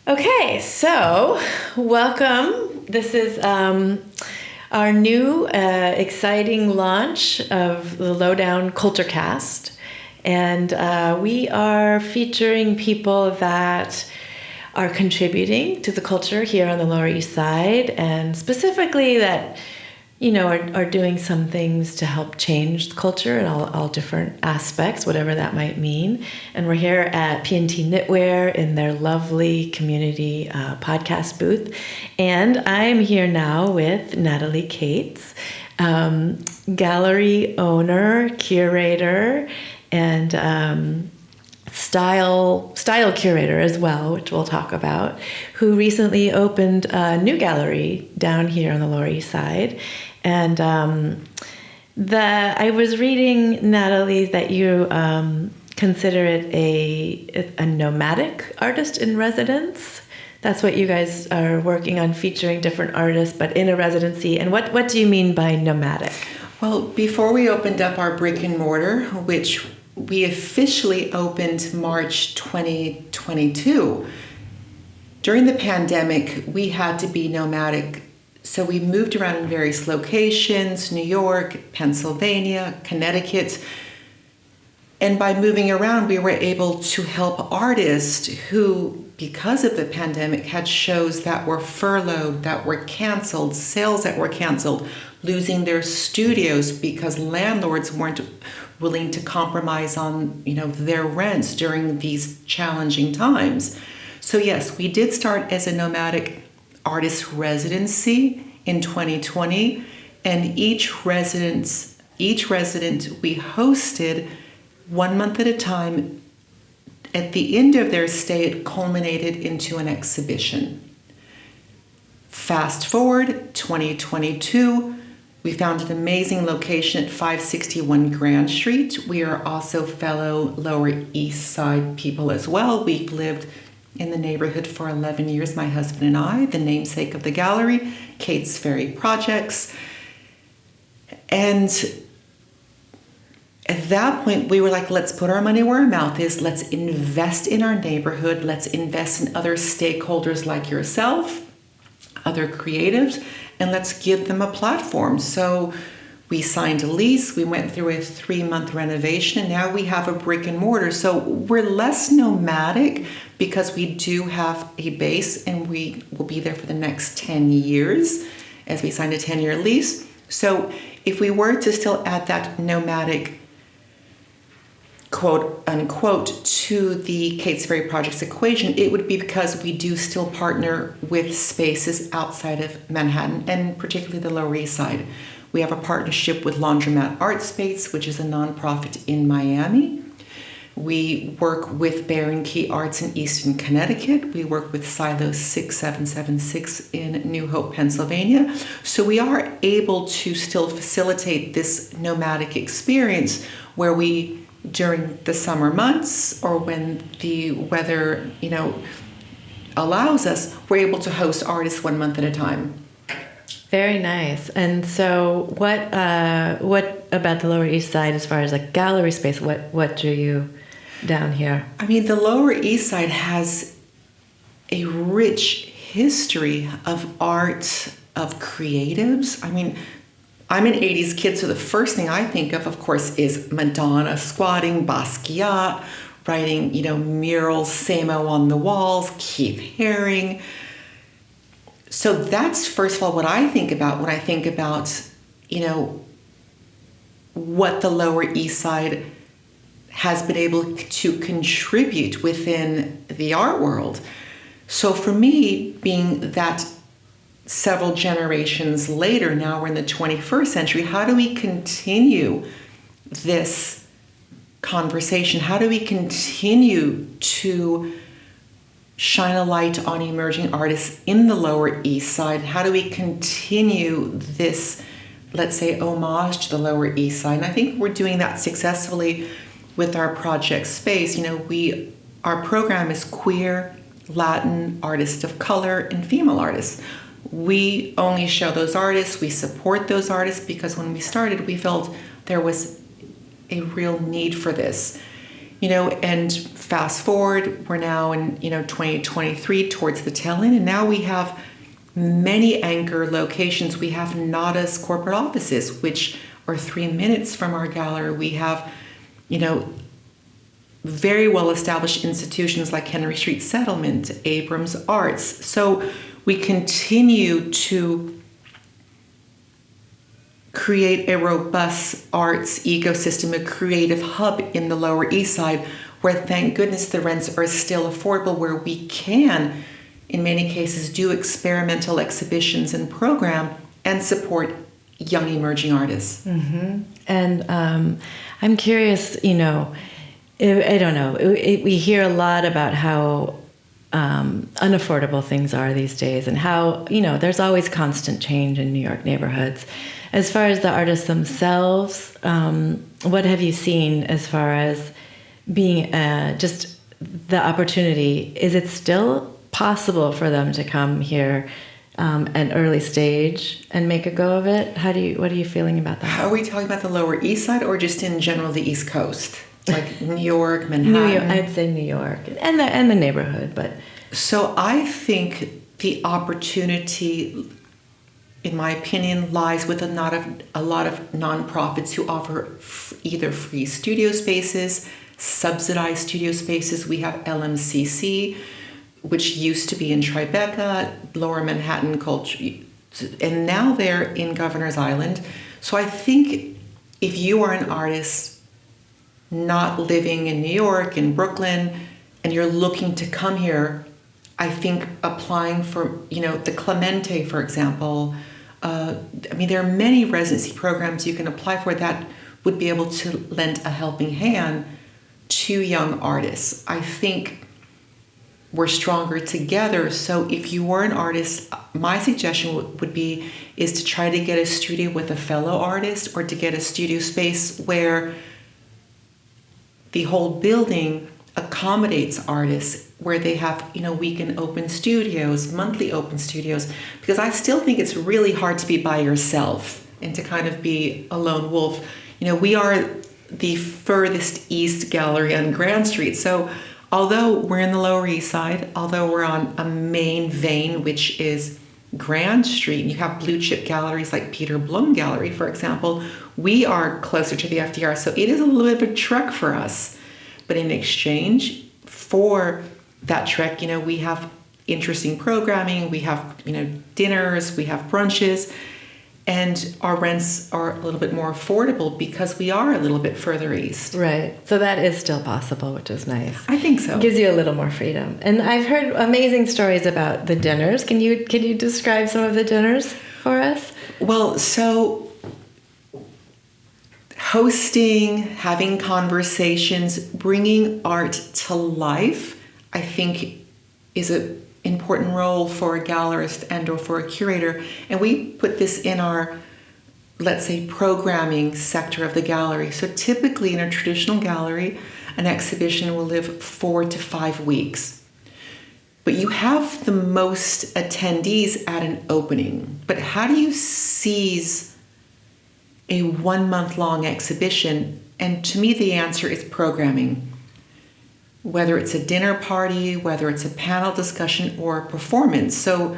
Okay, so welcome. This is our new exciting launch of the Lowdown Culture Cast. And we are featuring people that are contributing to the culture here on the Lower East Side, and specifically that, you know, are doing some things to help change the culture in all different aspects, whatever that might mean. And we're here at P&T Knitwear in their lovely community podcast booth. And I'm here now with Natalie Kates, gallery owner, curator, and style curator as well, which we'll talk about, who recently opened a new gallery down here on the Lower East Side. And I was reading, Natalie, that you consider it a nomadic artist in residence. That's what you guys are working on, featuring different artists, but in a residency. And what do you mean by nomadic? Well, before we opened up our brick and mortar, which we officially opened March 2022, during the pandemic, we had to be nomadic. So we moved around in various locations, New York, Pennsylvania, Connecticut. And by moving around, we were able to help artists who, because of the pandemic, had shows that were furloughed, that were canceled, sales that were canceled, losing their studios because landlords weren't willing to compromise on, their rents during these challenging times. So yes, we did start as a nomadic artist residency in 2020, and each resident we hosted 1 month at a time. At the end of their stay, it culminated into an exhibition. Fast forward 2022, we found an amazing location at 561 Grand Street. We are also fellow Lower East Side people as well. We've lived in the neighborhood for 11 years, my husband and I, the namesake of the gallery, Kates-Ferri Projects. And at that point, we were like, let's put our money where our mouth is. Let's invest in our neighborhood. Let's invest in other stakeholders like yourself, other creatives, and let's give them a platform. So we signed a lease. We went through a 3-month renovation, and now we have a brick and mortar. So we're less nomadic because we do have a base, and we will be there for the next 10 years as we signed a 10-year lease. So if we were to still add that nomadic, quote unquote, to the Kates-Ferri Projects equation, it would be because we do still partner with spaces outside of Manhattan, and particularly the Lower East Side. We have a partnership with Laundromat Art Space, which is a nonprofit in Miami. We work with Bear and Key Arts in Eastern Connecticut. We work with Silo 6776 in New Hope, Pennsylvania. So we are able to still facilitate this nomadic experience where we, during the summer months or when the weather, allows us, we're able to host artists 1 month at a time. Very nice. And so what about the Lower East Side as far as like gallery space? What drew you down here? I mean, the Lower East Side has a rich history of art, of creatives. I mean, I'm an 80s kid, so the first thing I think of course, is Madonna squatting, Basquiat, writing, murals, Samo on the walls, Keith Haring. So that's, first of all, what I think about when I think about, what the Lower East Side has been able to contribute within the art world. So for me, being that several generations later, now we're in the 21st century, how do we continue this conversation? How do we continue to shine a light on emerging artists in the Lower East Side? How do we continue this, let's say, homage to the Lower East Side? And I think we're doing that successfully with our project space. Our program is queer, Latin, artists of color, and female artists. We only show those artists, we support those artists, because when we started, we felt there was a real need for this. And fast forward, we're now in 2023 towards the tail end, and now we have many anchor locations. We have Nada's corporate offices, which are 3 minutes from our gallery. We have, very well-established institutions like Henry Street Settlement, Abrams Arts. So we continue to create a robust arts ecosystem, a creative hub in the Lower East Side, where thank goodness the rents are still affordable, where we can, in many cases, do experimental exhibitions and program and support young emerging artists. Mm-hmm. And I'm curious, I don't know, we hear a lot about how unaffordable things are these days, and how, there's always constant change in New York neighborhoods. As far as the artists themselves, what have you seen as far as being just the opportunity? Is it still possible for them to come here at early stage and make a go of it? What are you feeling about that? Are we talking about the Lower East Side or just in general the East Coast? Like New York, Manhattan? New York, I'd say New York and the neighborhood, but... So I think the opportunity, in my opinion, lies with a lot of nonprofits who offer either free studio spaces, subsidized studio spaces. We have LMCC, which used to be in Tribeca, Lower Manhattan Culture, and now they're in Governor's Island. So I think if you are an artist not living in New York, in Brooklyn, and you're looking to come here, I think applying for, the Clemente, for example, there are many residency programs you can apply for that would be able to lend a helping hand to young artists. I think we're stronger together. So if you were an artist, my suggestion is to try to get a studio with a fellow artist, or to get a studio space where the whole building accommodates artists, where they have, weekend open studios, monthly open studios, because I still think it's really hard to be by yourself and to kind of be a lone wolf. We are the furthest east gallery on Grand Street. So although we're in the Lower East Side, although we're on a main vein, which is Grand Street, and you have blue chip galleries like Peter Blum Gallery, for example, we are closer to the FDR. So it is a little bit of a trek for us. But in exchange for that trek, we have interesting programming, we have, dinners, we have brunches, and our rents are a little bit more affordable because we are a little bit further east. Right. So that is still possible, which is nice. I think so. It gives you a little more freedom. And I've heard amazing stories about the dinners. Can you describe some of the dinners for us? Well, so hosting, having conversations, bringing art to life, I think is an important role for a gallerist and or for a curator. And we put this in our, let's say, programming sector of the gallery. So typically in a traditional gallery, an exhibition will live 4 to 5 weeks. But you have the most attendees at an opening. But how do you seize a 1 month long exhibition? And to me, the answer is programming. Whether it's a dinner party, whether it's a panel discussion or a performance. So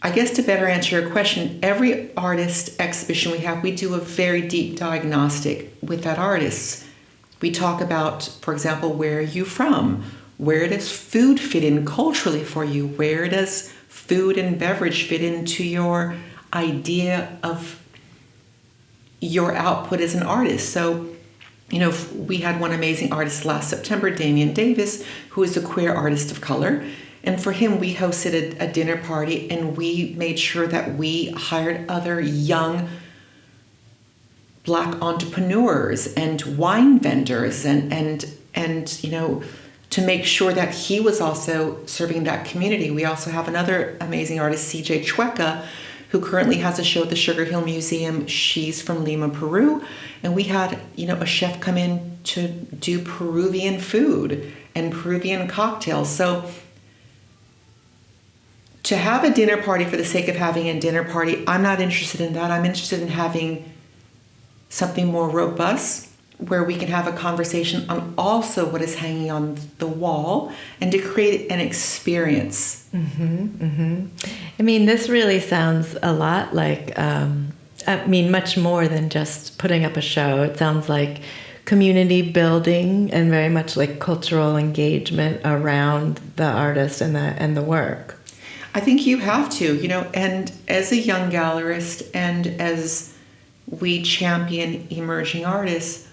I guess to better answer your question, every artist exhibition we have, we do a very deep diagnostic with that artist. We talk about, for example, where are you from? Where does food fit in culturally for you? Where does food and beverage fit into your idea of your output as an artist? So, we had one amazing artist last September, Damian Davis, who is a queer artist of color. And for him, we hosted a dinner party, and we made sure that we hired other young Black entrepreneurs and wine vendors and to make sure that he was also serving that community. We also have another amazing artist, CJ Chueca, who currently has a show at the Sugar Hill Museum. She's from Lima, Peru. And we had, a chef come in to do Peruvian food and Peruvian cocktails. So to have a dinner party for the sake of having a dinner party, I'm not interested in that. I'm interested in having something more robust where we can have a conversation on also what is hanging on the wall and to create an experience. I mean, this really sounds a lot like, much more than just putting up a show. It sounds like community building and very much like cultural engagement around the artist and the work. I think you have to, and as a young gallerist and as we champion emerging artists,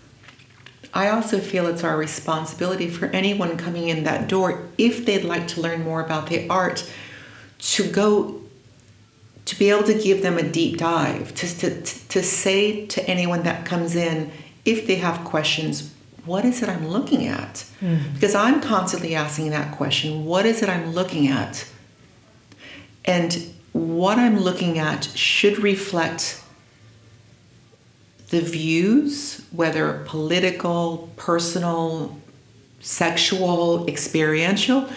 I also feel it's our responsibility for anyone coming in that door, if they'd like to learn more about the art, to be able to give them a deep dive, to say to anyone that comes in, if they have questions, what is it I'm looking at? Because I'm constantly asking that question, what is it I'm looking at? And what I'm looking at should reflect the views, whether political, personal, sexual, experiential.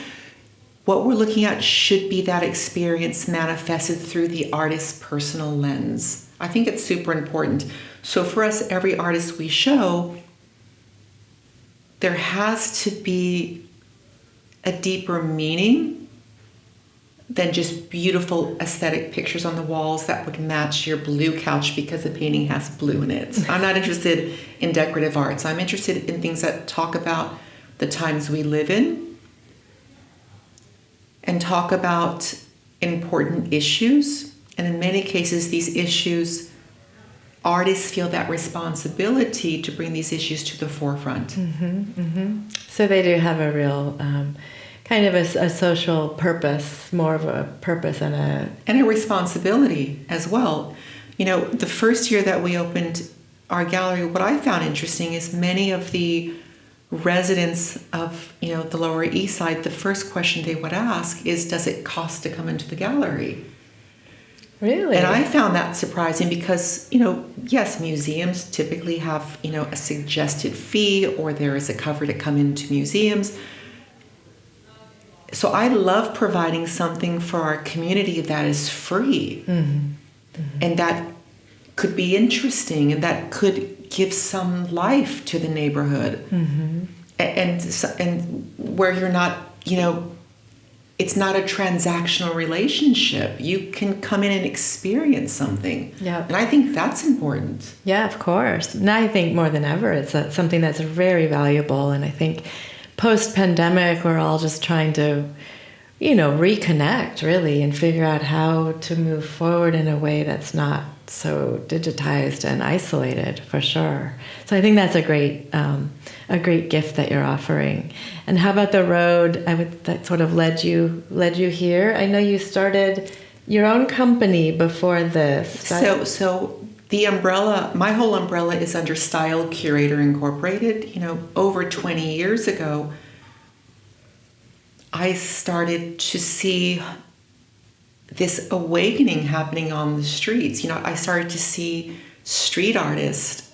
What we're looking at should be that experience manifested through the artist's personal lens. I think it's super important. So for us, every artist we show, there has to be a deeper meaning than just beautiful aesthetic pictures on the walls that would match your blue couch because the painting has blue in it. I'm not interested in decorative arts. I'm interested in things that talk about the times we live in and talk about important issues. And in many cases, these issues, artists feel that responsibility to bring these issues to the forefront. So they do have a real kind of a social purpose, more of a purpose and a responsibility as well. The first year that we opened our gallery, what I found interesting is many of the residents of the Lower East Side, the first question they would ask is, does it cost to come into the gallery? Really? And I found that surprising because, yes, museums typically have, a suggested fee, or there is a cover to come into museums. So I love providing something for our community that is free and that could be interesting and that could give some life to the neighborhood. And where you're not, it's not a transactional relationship. You can come in and experience something. Yeah. And I think that's important. Yeah, of course. And I think more than ever, it's something that's very valuable. And I think post-pandemic, we're all just trying to, reconnect, really, and figure out how to move forward in a way that's not so digitized and isolated, for sure. So I think that's a great gift that you're offering. And how about the road? That sort of led you here. I know you started your own company before this. So the umbrella, my whole umbrella is under Style Curator Incorporated. Over 20 years ago, I started to see this awakening happening on the streets. I started to see street artists,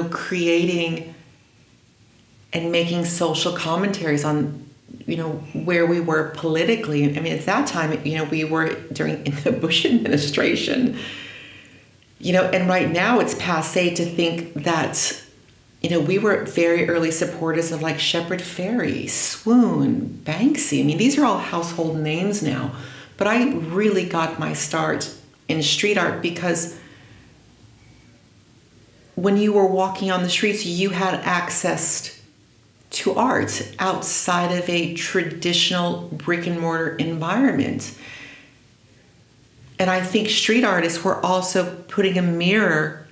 creating and making social commentaries on, where we were politically. I mean, at that time, we were in the Bush administration. And right now it's passé to think that, we were very early supporters of like Shepard Fairey, Swoon, Banksy. I mean, these are all household names now. But I really got my start in street art because when you were walking on the streets, you had access to art outside of a traditional brick and mortar environment. And I think street artists were also putting a mirror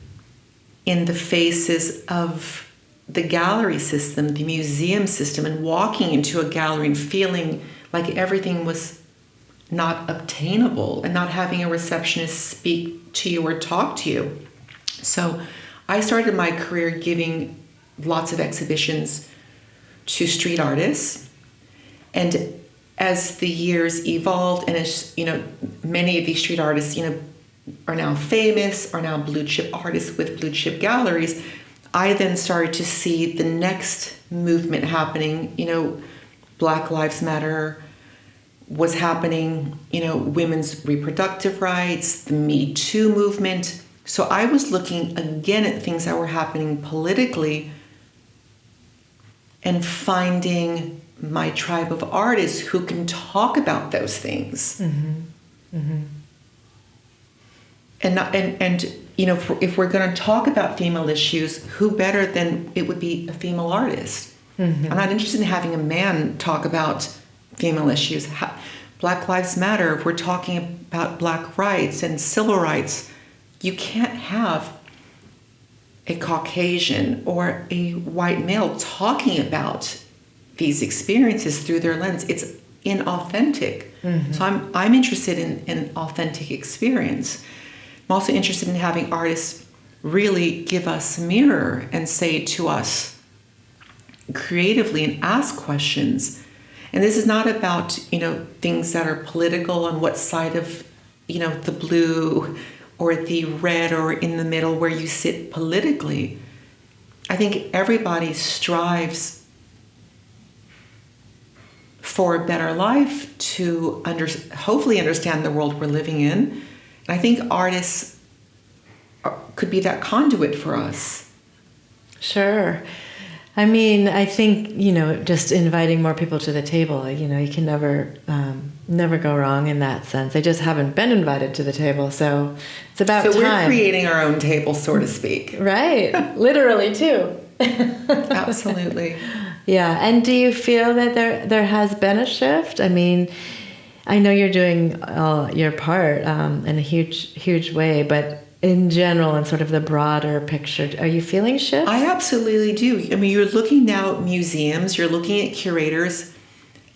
in the faces of the gallery system, the museum system, and walking into a gallery and feeling like everything was not obtainable and not having a receptionist speak to you or talk to you. So I started my career giving lots of exhibitions to street artists. And as the years evolved, and as many of these street artists, are now famous, are now blue chip artists with blue chip galleries, I then started to see the next movement happening. Black Lives Matter was happening, women's reproductive rights, the Me Too movement. So I was looking again at things that were happening politically and finding my tribe of artists who can talk about those things. And you know, if we're going to talk about female issues, who better than it would be a female artist? I'm not interested in having a man talk about female issues. Black Lives Matter, if we're talking about black rights and civil rights, you can't have a Caucasian or a white male talking about these experiences through their lens. It's inauthentic. So I'm interested in authentic experience. I'm also interested in having artists really give us a mirror and say to us creatively and ask questions. And this is not about, you know, things that are political on what side of, you know, the blue or the red or in the middle where you sit politically. I think everybody strives for a better life to hopefully understand the world we're living in. And I think artists could be that conduit for us. Sure. I mean, I think, you know, just inviting more people to the table, you know, you can never go wrong in that sense. They just haven't been invited to the table, so it's about time. So we're creating our own table, so to speak. Right. Literally, too. Absolutely. Yeah. And do you feel that there has been a shift? I mean, I know you're doing all your part in a huge way, but in general and sort of the broader picture, are you feeling shifts? I absolutely do. I mean, you're looking now at museums, you're looking at curators.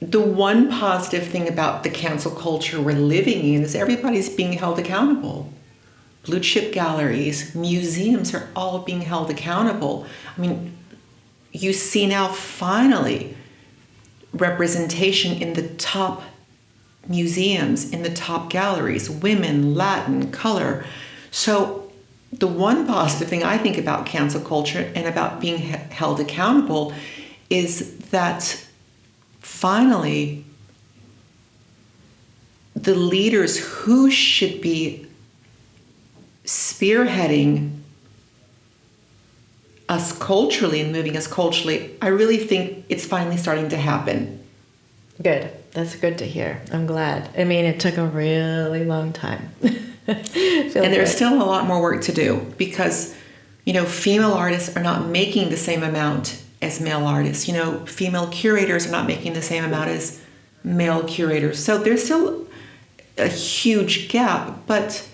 The one positive thing about the cancel culture we're living in is everybody's being held accountable. Blue chip galleries, museums are all being held accountable. I mean, you see now finally representation in the top museums, in the top galleries, women, Latin, color. So the one positive thing I think about cancel culture and about being held accountable is that finally the leaders who should be spearheading us culturally and moving us culturally, I really think it's finally starting to happen. Good. That's good to hear. I'm glad. I mean, it took a really long time. And there's still a lot more work to do because, you know, female artists are not making the same amount as male artists. You know, female curators are not making the same amount as male curators. So there's still a huge gap. But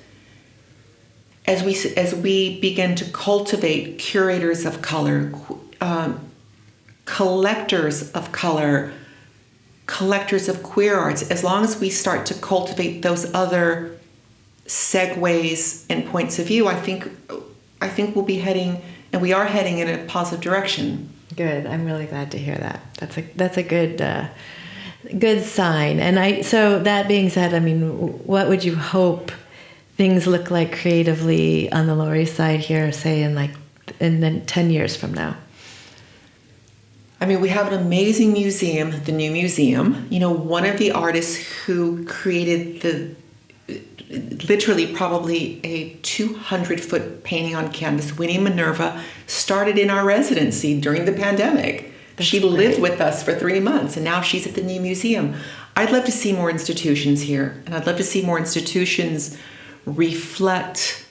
as we begin to cultivate curators of color, collectors of color, collectors of queer arts, as long as we start to cultivate those other segues and points of view, I think we'll be heading, and we are heading in a positive direction. Good. I'm really glad to hear that. That's a good sign. And so that being said, I mean, what would you hope things look like creatively on the Lower East Side here, say in 10 years from now? I mean, we have an amazing museum, the new museum. You know, one of the artists who created literally probably a 200-foot painting on canvas, Winnie Minerva, started in our residency during the pandemic. She lived with us for 3 months, and now she's at the new museum. I'd love to see more institutions here, and I'd love to see more institutions reflect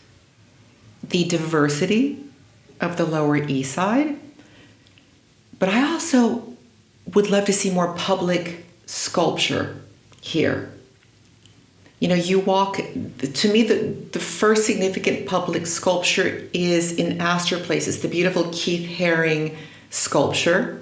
the diversity of the Lower East Side. But I also would love to see more public sculpture here. You know, you walk, to me, the first significant public sculpture is in Astor Place. It's the beautiful Keith Haring sculpture.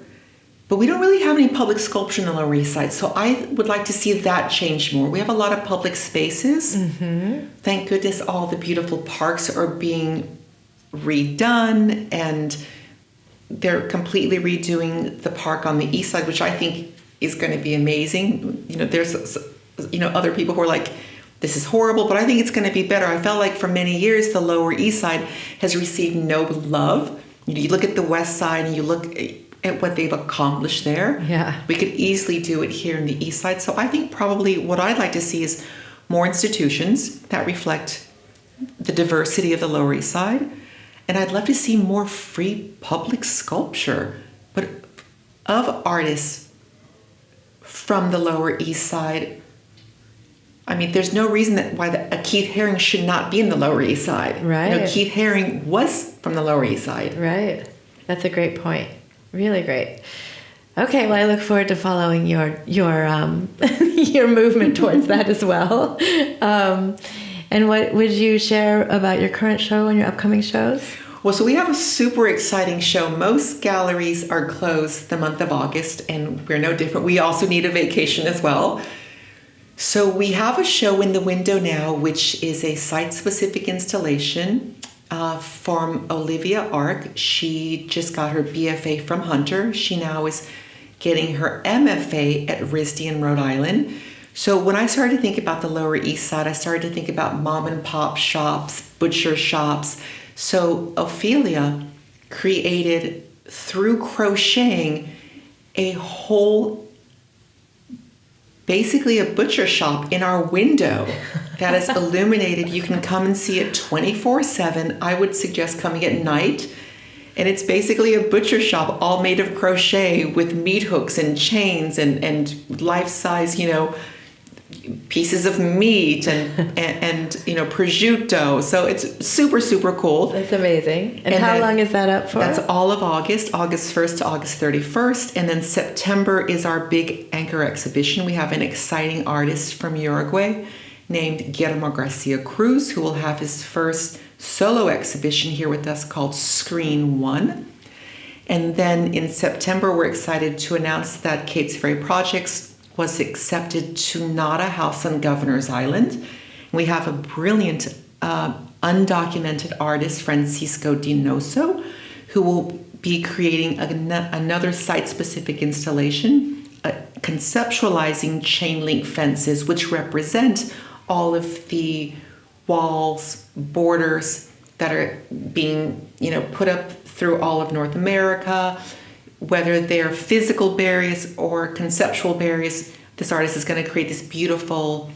But we don't really have any public sculpture in the Lower East Side. So I would like to see that change more. We have a lot of public spaces. Mm-hmm. Thank goodness all the beautiful parks are being redone, and they're completely redoing the park on the East Side, which I think is going to be amazing. You know, there's, you know, other people who are like, this is horrible, but I think it's going to be better. I felt like for many years, the Lower East Side has received no love. You look at the West Side and you look at what they've accomplished there. Yeah. We could easily do it here in the East Side. So I think probably what I'd like to see is more institutions that reflect the diversity of the Lower East Side. And I'd love to see more free public sculpture. But of artists from the Lower East Side. I mean, there's no reason why a Keith Haring should not be in the Lower East Side. Right. You know, Keith Haring was from the Lower East Side. Right. That's a great point. Really great. Okay, well, I look forward to following your your movement towards that as well. And what would you share about your current show and your upcoming shows? Well, so we have a super exciting show. Most galleries are closed the month of August, and we're no different. We also need a vacation as well. So we have a show in the window now, which is a site-specific installation from Olivia Ark. She just got her BFA from Hunter. She now is getting her MFA at RISD in Rhode Island. So when I started to think about the Lower East Side, I started to think about mom and pop shops, butcher shops. So Ophelia created, through crocheting, a whole, basically a butcher shop in our window that is illuminated. You can come and see it 24/7. I would suggest coming at night. And it's basically a butcher shop all made of crochet with meat hooks and chains and life-size, you know, pieces of meat and you know, prosciutto. So it's super, super cool. That's amazing. And how long is that up for? That's all of August 1st to August 31st. And then September is our big anchor exhibition. We have an exciting artist from Uruguay named Guillermo Garcia Cruz, who will have his first solo exhibition here with us called Screen One. And then in September, we're excited to announce that Kates-Ferri Projects was accepted to Nada House on Governor's Island. We have a brilliant undocumented artist, Francisco Dinoso, who will be creating another site-specific installation, conceptualizing chain link fences, which represent all of the walls, borders that are being, you know, put up through all of North America, whether they're physical barriers or conceptual barriers. This artist is going to create this beautiful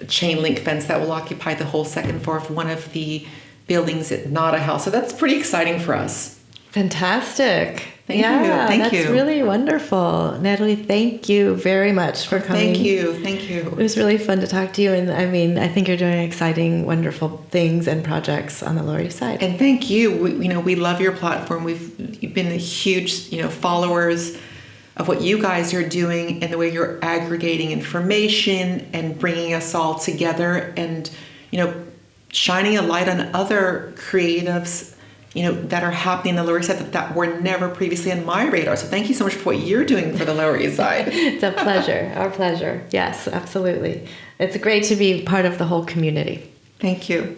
chain link fence that will occupy the whole second floor of one of the buildings at Nada House. So that's pretty exciting for us. Fantastic. Thank you. That's really wonderful. Natalie, thank you very much for coming. Thank you. It was really fun to talk to you. And I mean, I think you're doing exciting, wonderful things and projects on the Lower East Side. And thank you. We love your platform. You've been a huge, followers of what you guys are doing and the way you're aggregating information and bringing us all together and, shining a light on other creatives that are happening in the Lower East Side that were never previously on my radar. So thank you so much for what you're doing for the Lower East Side. It's a pleasure. Our pleasure. Yes, absolutely. It's great to be part of the whole community. Thank you.